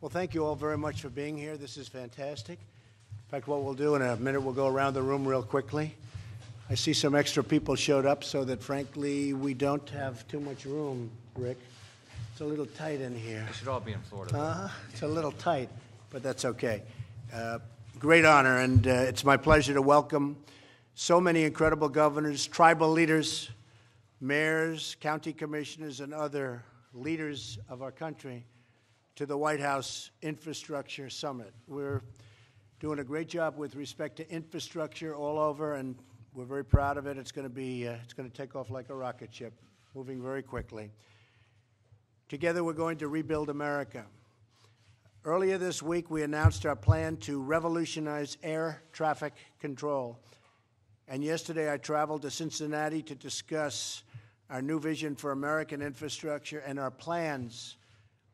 Well, thank you all very much for being here. This is fantastic. In fact, what we'll do in a minute, we'll go around the room real quickly. I see some extra people showed up so that, frankly, we don't have too much room, Rick. It's a little tight in here. They should all be in Florida. It's a little tight, but that's okay. Great honor, and it's my pleasure to welcome so many incredible governors, tribal leaders, mayors, county commissioners, and other leaders of our country to the White House Infrastructure Summit. We're doing a great job with respect to infrastructure all over, and we're very proud of it. It's going to take off like a rocket ship, moving very quickly. Together, we're going to rebuild America. Earlier this week, we announced our plan to revolutionize air traffic control. And yesterday, I traveled to Cincinnati to discuss our new vision for American infrastructure and our plans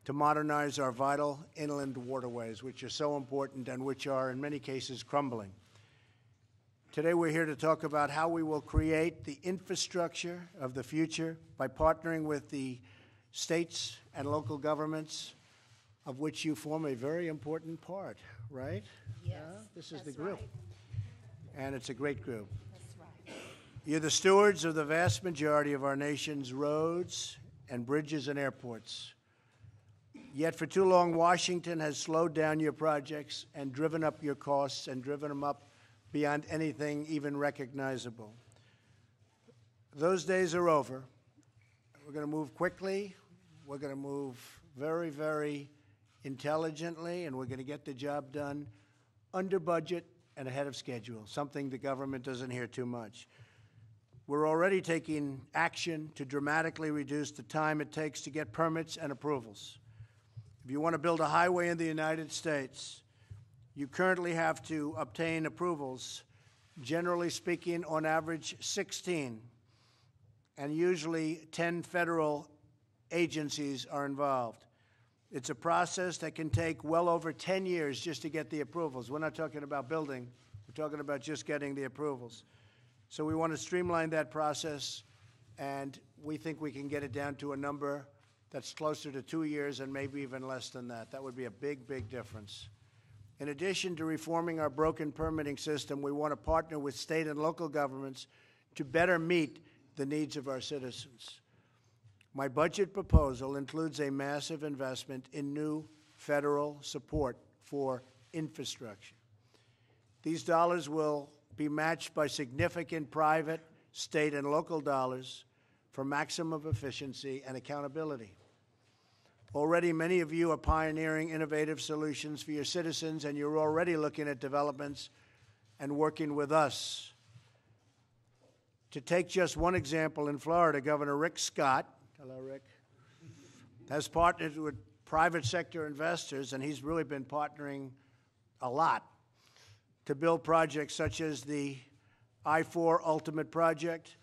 to modernize our vital inland waterways, which are so important and which are, in many cases, crumbling. Today, we're here to talk about how we will create the infrastructure of the future by partnering with the states and local governments, of which you form a very important part, right? Yes, this is the group. right. And it's a great group. That's right. You're the stewards of the vast majority of our nation's roads and bridges and airports. Yet for too long, Washington has slowed down your projects and driven up your costs and driven them up beyond anything even recognizable. Those days are over. We're going to move quickly. We're going to move very, very intelligently, and we're going to get the job done under budget and ahead of schedule, something the government doesn't hear too much. We're already taking action to dramatically reduce the time it takes to get permits and approvals. If you want to build a highway in the United States, you currently have to obtain approvals, generally speaking, on average 16, and usually 10 federal agencies are involved. It's a process that can take well over 10 years just to get the approvals. We're not talking about building. We're talking about just getting the approvals. So we want to streamline that process, and we think we can get it down to a number that's closer to 2 years and maybe even less than that. That would be a big, big difference. In addition to reforming our broken permitting system, we want to partner with state and local governments to better meet the needs of our citizens. My budget proposal includes a massive investment in new federal support for infrastructure. These dollars will be matched by significant private, state, and local dollars for maximum efficiency and accountability. Already, many of you are pioneering innovative solutions for your citizens, and you're already looking at developments and working with us. To take just one example, in Florida, Governor Rick Scott, hello, Rick, has partnered with private sector investors, and he's really been partnering a lot to build projects such as the I-4 Ultimate Project,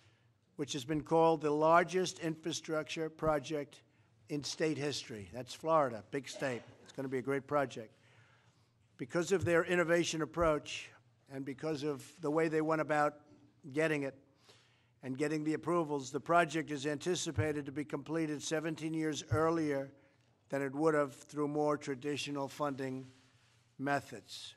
which has been called the largest infrastructure project in state history. That's Florida, big state. It's going to be a great project. Because of their innovation approach and because of the way they went about getting it and getting the approvals, the project is anticipated to be completed 17 years earlier than it would have through more traditional funding methods.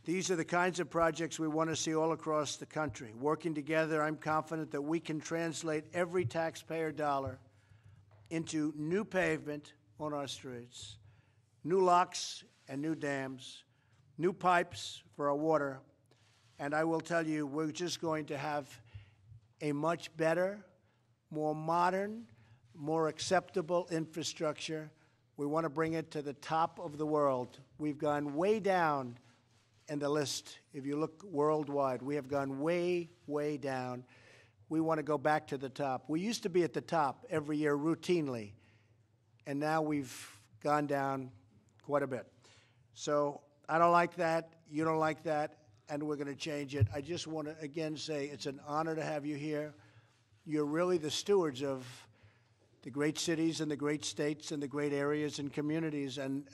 These are the kinds of projects we want to see all across the country. Working together, I'm confident that we can translate every taxpayer dollar into new pavement on our streets, new locks and new dams, new pipes for our water, and I will tell you, we're just going to have a much better, more modern, more acceptable infrastructure. We want to bring it to the top of the world. We've gone way down in the list. If you look worldwide, we have gone way, way down. We want to go back to the top. We used to be at the top every year routinely, and now we've gone down quite a bit. So I don't like that. You don't like that, and we're going to change it. I just want to, again, say it's an honor to have you here. You're really the stewards of the great cities and the great states and the great areas and communities, and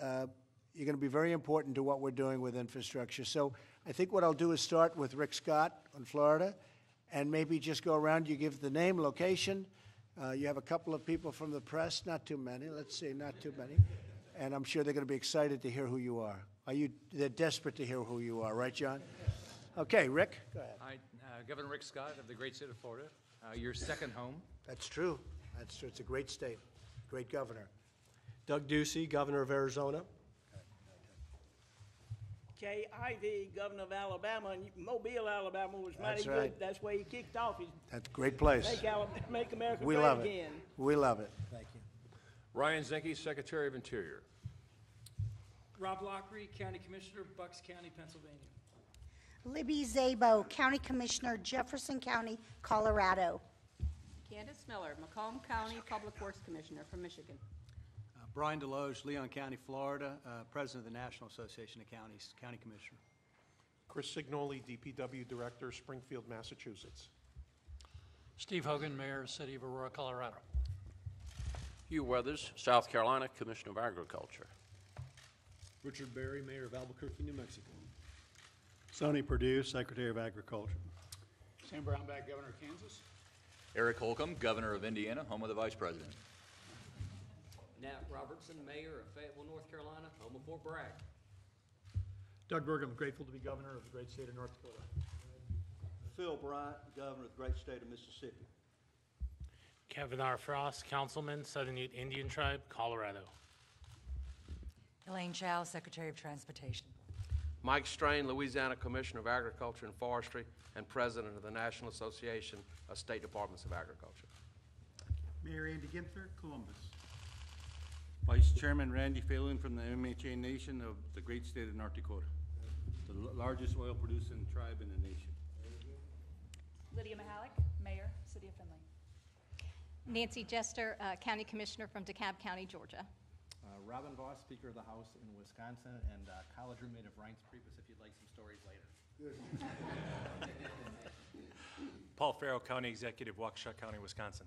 you're going to be very important to what we're doing with infrastructure. So I think what I'll do is start with Rick Scott in Florida, and maybe just go around. You give the name, location. You have a couple of people from the press, not too many. Let's see, not too many. and I'm sure they're going to be excited to hear who you are. They're desperate to hear who you are, right, John? Okay, Rick, go ahead. Hi, Governor Rick Scott of the great state of Florida, your second home. That's true. That's true. It's a great state, great governor. Doug Ducey, Governor of Arizona. Kay Ivey, Governor of Alabama, and Mobile, Alabama was mighty That's right. good. That's where he kicked off. He That's a great place. make America We great love it. again. We love it. Thank you. Ryan Zinke, Secretary of Interior. Rob Lockery, County Commissioner, Bucks County, Pennsylvania. Libby Zabo, County Commissioner, Jefferson County, Colorado. Candace Miller, Macomb County Public Works Commissioner from Michigan. Brian Deloge, Leon County, Florida, President of the National Association of Counties, County Commissioner. Chris Signoli, DPW Director, Springfield, Massachusetts. Steve Hogan, Mayor, City of Aurora, Colorado. Hugh Weathers, South Carolina, Commissioner of Agriculture. Richard Berry, Mayor of Albuquerque, New Mexico. Sonny Perdue, Secretary of Agriculture. Sam Brownback, Governor of Kansas. Eric Holcomb, Governor of Indiana, home of the Vice President. Nat Robertson, Mayor of Fayetteville, North Carolina, home of Fort Bragg. Doug Burgum, grateful to be Governor of the great state of North Dakota. Phil Bryant, Governor of the great state of Mississippi. Kevin R. Frost, Councilman, Southern Ute Indian Tribe, Colorado. Elaine Chao, Secretary of Transportation. Mike Strain, Louisiana Commissioner of Agriculture and Forestry and President of the National Association of State Departments of Agriculture. Mayor Andy Ginther, Columbus. Vice Chairman Randy Phelan from the MHA Nation of the great state of North Dakota, the largest oil producing tribe in the nation. Lydia Mahalik, Mayor, City of Findlay. Nancy Jester, County Commissioner from DeKalb County, Georgia. Robin Voss, Speaker of the House in Wisconsin, and college roommate of Reince Priebus, if you'd like some stories later. Paul Farrow, County Executive, Waukesha County, Wisconsin.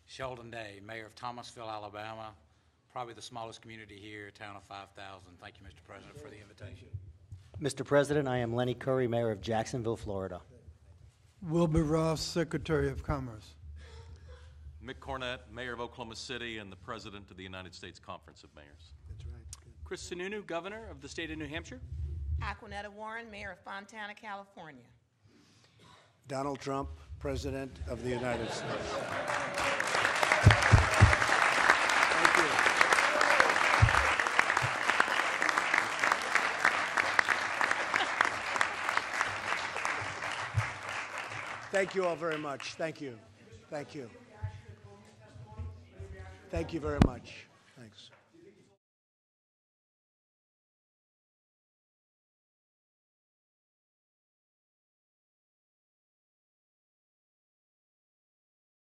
Sheldon Day, Mayor of Thomasville, Alabama, probably the smallest community here, a town of 5,000. Thank you, Mr. President, for the invitation. Mr. President, I am Lenny Curry, Mayor of Jacksonville, Florida. Wilbur Ross, Secretary of Commerce. Mick Cornett, Mayor of Oklahoma City and the President of the United States Conference of Mayors. That's right. Good. Chris Sununu, Governor of the state of New Hampshire. Aquanetta Warren, Mayor of Fontana, California. Donald Trump, President of the United States. Thank you. Thank you all very much. Thank you. Thank you. Thank you very much.